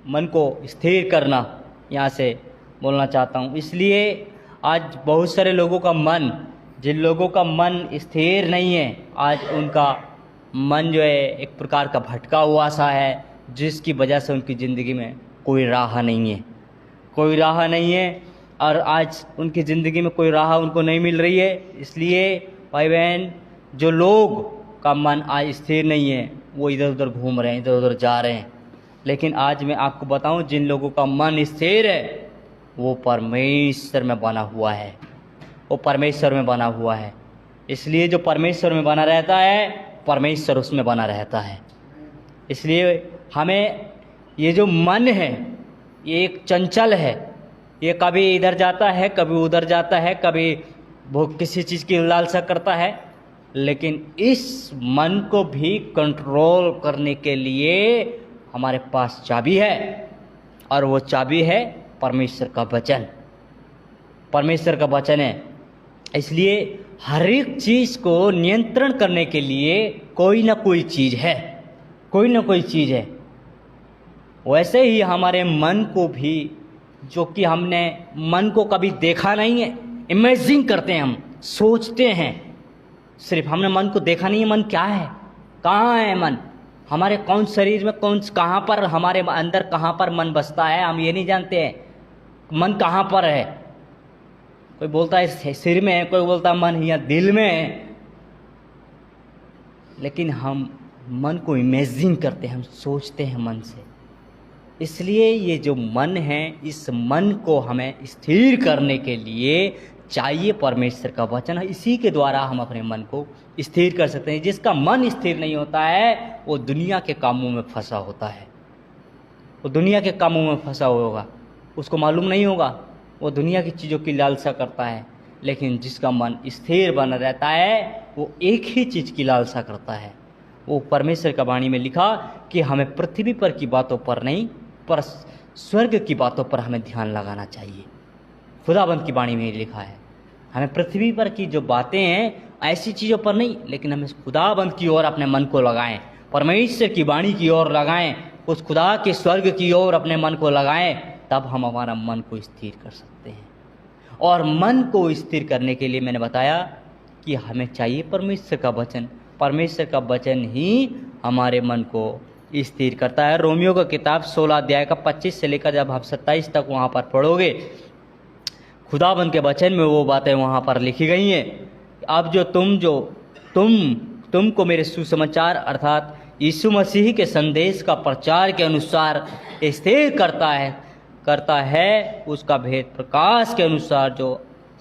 मन को स्थिर करना यहाँ से बोलना चाहता हूँ। इसलिए आज बहुत सारे लोगों का मन, जिन लोगों का मन स्थिर नहीं है, आज उनका मन जो है एक प्रकार का भटका हुआ सा है, जिसकी वजह से उनकी ज़िंदगी में कोई राह नहीं है, कोई राह नहीं है। और आज उनकी ज़िंदगी में कोई राह उनको नहीं मिल रही है। इसलिए भाई बहन, जो लोग का मन आज स्थिर नहीं है वो इधर उधर घूम रहे हैं, इधर उधर जा रहे हैं। लेकिन आज मैं आपको बताऊं, जिन लोगों का मन स्थिर है वो परमेश्वर में बना हुआ है, वो परमेश्वर में बना हुआ है। इसलिए जो परमेश्वर में बना रहता है, परमेश्वर उसमें बना रहता है। इसलिए हमें ये जो मन है ये एक चंचल है, ये कभी इधर जाता है, कभी उधर जाता है, कभी वो किसी चीज़ की लालसा करता है। लेकिन इस मन को भी कंट्रोल करने के लिए हमारे पास चाबी है, और वो चाबी है परमेश्वर का वचन। परमेश्वर का वचन है। इसलिए हर एक चीज़ को नियंत्रण करने के लिए कोई ना कोई चीज़ है, कोई ना कोई चीज़ है। वैसे ही हमारे मन को भी, जो कि हमने मन को कभी देखा नहीं है, इमेजिन करते हैं, हम सोचते हैं, सिर्फ हमने मन को देखा नहीं है। मन क्या है, कहाँ है मन, हमारे कौन शरीर में कौन, कहाँ पर, हमारे अंदर कहाँ पर मन बसता है, हम ये नहीं जानते हैं मन कहाँ पर है। कोई बोलता है सिर में है, कोई बोलता है मन या दिल में है। लेकिन हम मन को इमेजिन करते हैं, हम सोचते हैं मन से। इसलिए ये जो मन है, इस मन को हमें स्थिर करने के लिए चाहिए परमेश्वर का वचन। इसी के द्वारा हम अपने मन को स्थिर कर सकते हैं। जिसका मन स्थिर नहीं होता है वो दुनिया के कामों में फंसा होता है, वो दुनिया के कामों में फंसा होगा, उसको मालूम नहीं होगा, वो दुनिया की चीज़ों की लालसा करता है। लेकिन जिसका मन स्थिर बना रहता है वो एक ही चीज़ की लालसा करता है। वो परमेश्वर का वाणी में लिखा कि हमें पृथ्वी पर की बातों पर नहीं, पर स्वर्ग की बातों पर हमें ध्यान लगाना चाहिए। खुदाबंद की वाणी में लिखा है हमें पृथ्वी पर की जो बातें हैं ऐसी चीज़ों पर नहीं, लेकिन हमें खुदाबंद की ओर अपने मन को लगाएं, परमेश्वर की वाणी की ओर लगाएं, उस खुदा के स्वर्ग की ओर अपने मन को लगाएं। तब हम हमारा मन को स्थिर कर सकते हैं। और मन को स्थिर करने के लिए मैंने बताया कि हमें चाहिए परमेश्वर का वचन। परमेश्वर का वचन ही हमारे मन को स्थिर करता है। रोमियो का किताब 16 अध्याय का 25 से लेकर जब आप 27 तक वहाँ पर पढ़ोगे, खुदाबंद के वचन में वो बातें वहाँ पर लिखी गई हैं। अब जो तुमको मेरे सुसमाचार अर्थात यीशु मसीह के संदेश का प्रचार के अनुसार स्थिर करता है, उसका भेद प्रकाश के अनुसार जो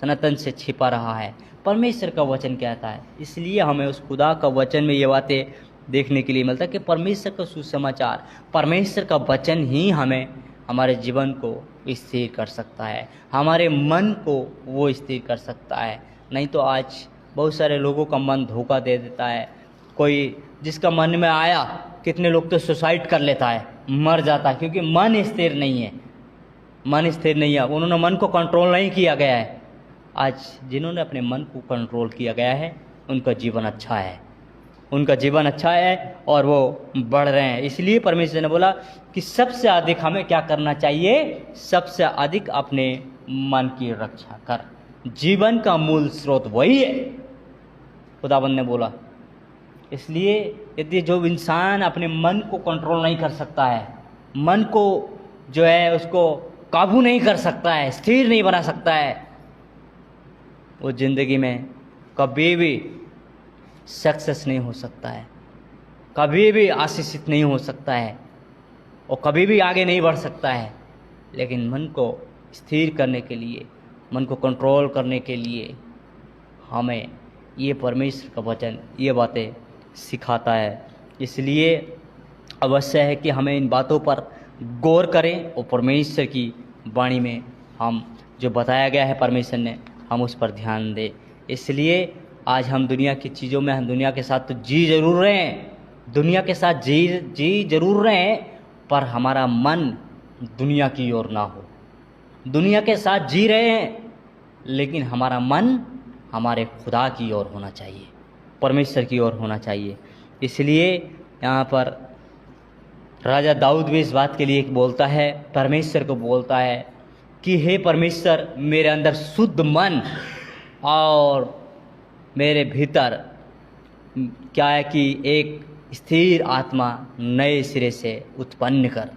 सनातन से छिपा रहा है, परमेश्वर का वचन कहता है। इसलिए हमें उस खुदा का वचन में ये बातें देखने के लिए मिलता है कि परमेश्वर का सुसमाचार, परमेश्वर का वचन ही हमें हमारे जीवन को स्थिर कर सकता है, हमारे मन को वो स्थिर कर सकता है। नहीं तो आज बहुत सारे लोगों का मन धोखा दे देता है। कोई जिसका मन में आया, कितने लोग तो सुसाइड कर लेता है, मर जाता है, क्योंकि मन स्थिर नहीं है। मन स्थिर नहीं है, उन्होंने मन को कंट्रोल नहीं किया गया है। आज जिन्होंने अपने मन को कंट्रोल किया गया है उनका जीवन अच्छा है, उनका जीवन अच्छा है और वो बढ़ रहे हैं। इसलिए परमेश्वर ने बोला कि सबसे अधिक हमें क्या करना चाहिए, सबसे अधिक अपने मन की रक्षा कर। जीवन का मूल स्रोत वही है, खुदाबंद ने बोला। इसलिए यदि जो इंसान अपने मन को कंट्रोल नहीं कर सकता है, मन को जो है उसको काबू नहीं कर सकता है, स्थिर नहीं बना सकता है, वो ज़िंदगी में कभी भी सक्सेस नहीं हो सकता है, कभी भी आशीषित नहीं हो सकता है और कभी भी आगे नहीं बढ़ सकता है। लेकिन मन को स्थिर करने के लिए, मन को कंट्रोल करने के लिए हमें ये परमेश्वर का वचन ये बातें सिखाता है। इसलिए अवश्य है कि हमें इन बातों पर गौर करें और परमेश्वर की वाणी में हम जो बताया गया है परमेश्वर ने, हम उस पर ध्यान दें। इसलिए आज हम दुनिया की चीज़ों में, हम दुनिया के साथ तो जी जरूर रहे हैं, दुनिया के साथ जी जरूर रहे हैं, पर हमारा मन दुनिया की ओर ना हो। दुनिया के साथ जी रहे हैं लेकिन हमारा मन हमारे खुदा की ओर होना चाहिए, परमेश्वर की ओर होना चाहिए। इसलिए यहाँ पर राजा दाऊद भी इस बात के लिए बोलता है, परमेश्वर को बोलता है कि हे परमेश्वर, मेरे अंदर शुद्ध मन और मेरे भीतर क्या है कि एक स्थिर आत्मा नए सिरे से उत्पन्न कर।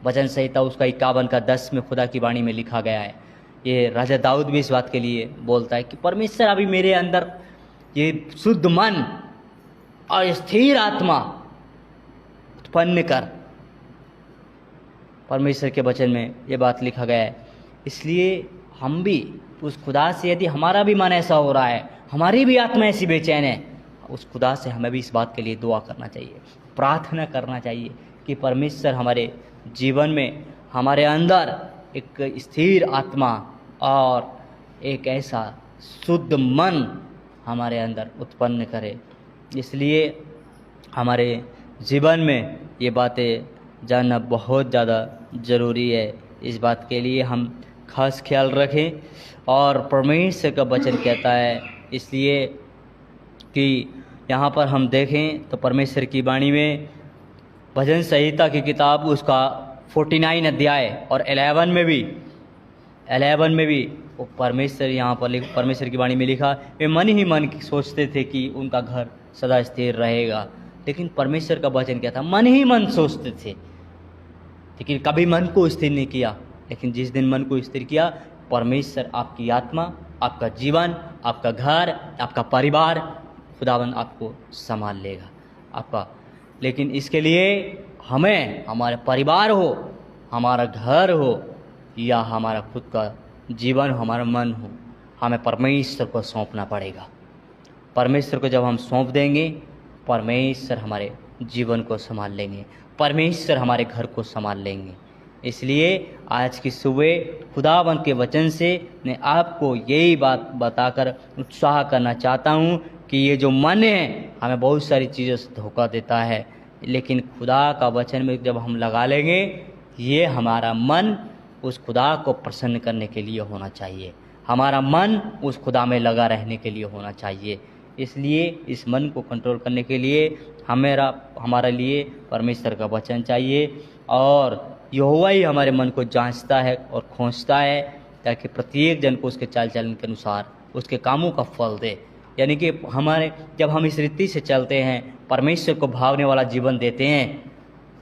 वचन संहिता उसका 51:10 में खुदा की वाणी में लिखा गया है। ये राजा दाऊद भी इस बात के लिए बोलता है कि परमेश्वर अभी मेरे अंदर ये शुद्ध मन और स्थिर आत्मा उत्पन्न कर। परमेश्वर के वचन में ये बात लिखा गया है। इसलिए हम भी उस खुदा से, यदि हमारा भी मन ऐसा हो रहा है, हमारी भी आत्मा ऐसी बेचैन है, उस खुदा से हमें भी इस बात के लिए दुआ करना चाहिए, प्रार्थना करना चाहिए कि परमेश्वर हमारे जीवन में, हमारे अंदर एक स्थिर आत्मा और एक ऐसा शुद्ध मन हमारे अंदर उत्पन्न करे। इसलिए हमारे जीवन में ये बातें जानना बहुत ज़्यादा ज़रूरी है। इस बात के लिए हम खास ख्याल रखें। और परमेश्वर का वचन कहता है, इसलिए कि यहाँ पर हम देखें तो परमेश्वर की वाणी में भजन संहिता की किताब उसका 49 अध्याय और 11 में भी वो परमेश्वर यहाँ पर परमेश्वर की वाणी में लिखा, वे मन ही मन सोचते थे कि उनका घर सदा स्थिर रहेगा। लेकिन परमेश्वर का वचन क्या था, मन ही मन सोचते थे, लेकिन कभी मन को स्थिर नहीं किया। लेकिन जिस दिन मन को स्थिर किया, परमेश्वर आपकी आत्मा, आपका जीवन, आपका घर, आपका परिवार, खुदावन आपको संभाल लेगा आपका। लेकिन इसके लिए हमें, हमारे परिवार हो, हमारा घर हो या हमारा खुद का जीवन, हमारा मन हो, हमें परमेश्वर को सौंपना पड़ेगा। परमेश्वर को जब हम सौंप देंगे, परमेश्वर हमारे जीवन को संभाल लेंगे, परमेश्वर हमारे घर को संभाल लेंगे। इसलिए आज की सुबह खुदावंद के वचन से मैं आपको यही बात बताकर उत्साह करना चाहता हूँ कि ये जो मन है हमें बहुत सारी चीज़ों से धोखा देता है, लेकिन खुदा का वचन में जब हम लगा लेंगे, ये हमारा मन उस खुदा को प्रसन्न करने के लिए होना चाहिए, हमारा मन उस खुदा में लगा रहने के लिए होना चाहिए। इसलिए इस मन को कंट्रोल करने के लिए हमारे लिए परमेश्वर का वचन चाहिए, और यहोवा ही हमारे मन को जांचता है और खोजता है, ताकि प्रत्येक जन को उसके चाल चलन के अनुसार उसके कामों का फल दे। यानी कि जब हम इस रीति से चलते हैं, परमेश्वर को भावने वाला जीवन देते हैं,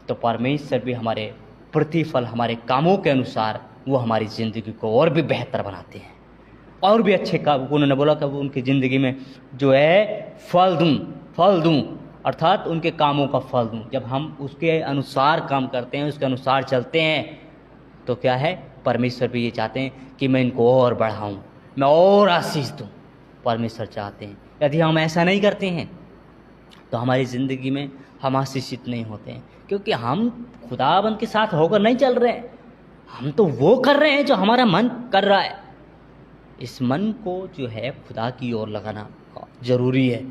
तो परमेश्वर भी हमारे प्रतिफल, हमारे कामों के अनुसार वो हमारी ज़िंदगी को और भी बेहतर बनाते हैं, और भी अच्छे काम। उन्होंने बोला कि वो उनकी ज़िंदगी में जो है फल दूँ, अर्थात उनके कामों का फल दूँ। जब हम उसके अनुसार काम करते हैं, उसके अनुसार चलते हैं, तो क्या है, परमेश्वर भी ये चाहते हैं कि मैं इनको और बढ़ाऊँ, मैं और आशीष दूँ। परमेश्वर चाहते हैं। यदि हम ऐसा नहीं करते हैं तो हमारी ज़िंदगी में हम आशीषित नहीं होते हैं, क्योंकि हम खुदाबंद के साथ होकर नहीं चल रहे हैं, हम तो वो कर रहे हैं जो हमारा मन कर रहा है। इस मन को जो है खुदा की ओर लगाना ज़रूरी है,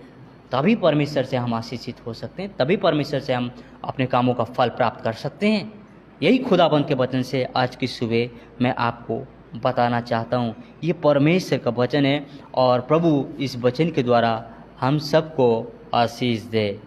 तभी परमेश्वर से हम आशीषित हो सकते हैं, तभी परमेश्वर से हम अपने कामों का फल प्राप्त कर सकते हैं। यही खुदाबंद के वचन से आज की सुबह मैं आपको बताना चाहता हूँ। ये परमेश्वर का वचन है, और प्रभु इस वचन के द्वारा हम सबको आशीष दे।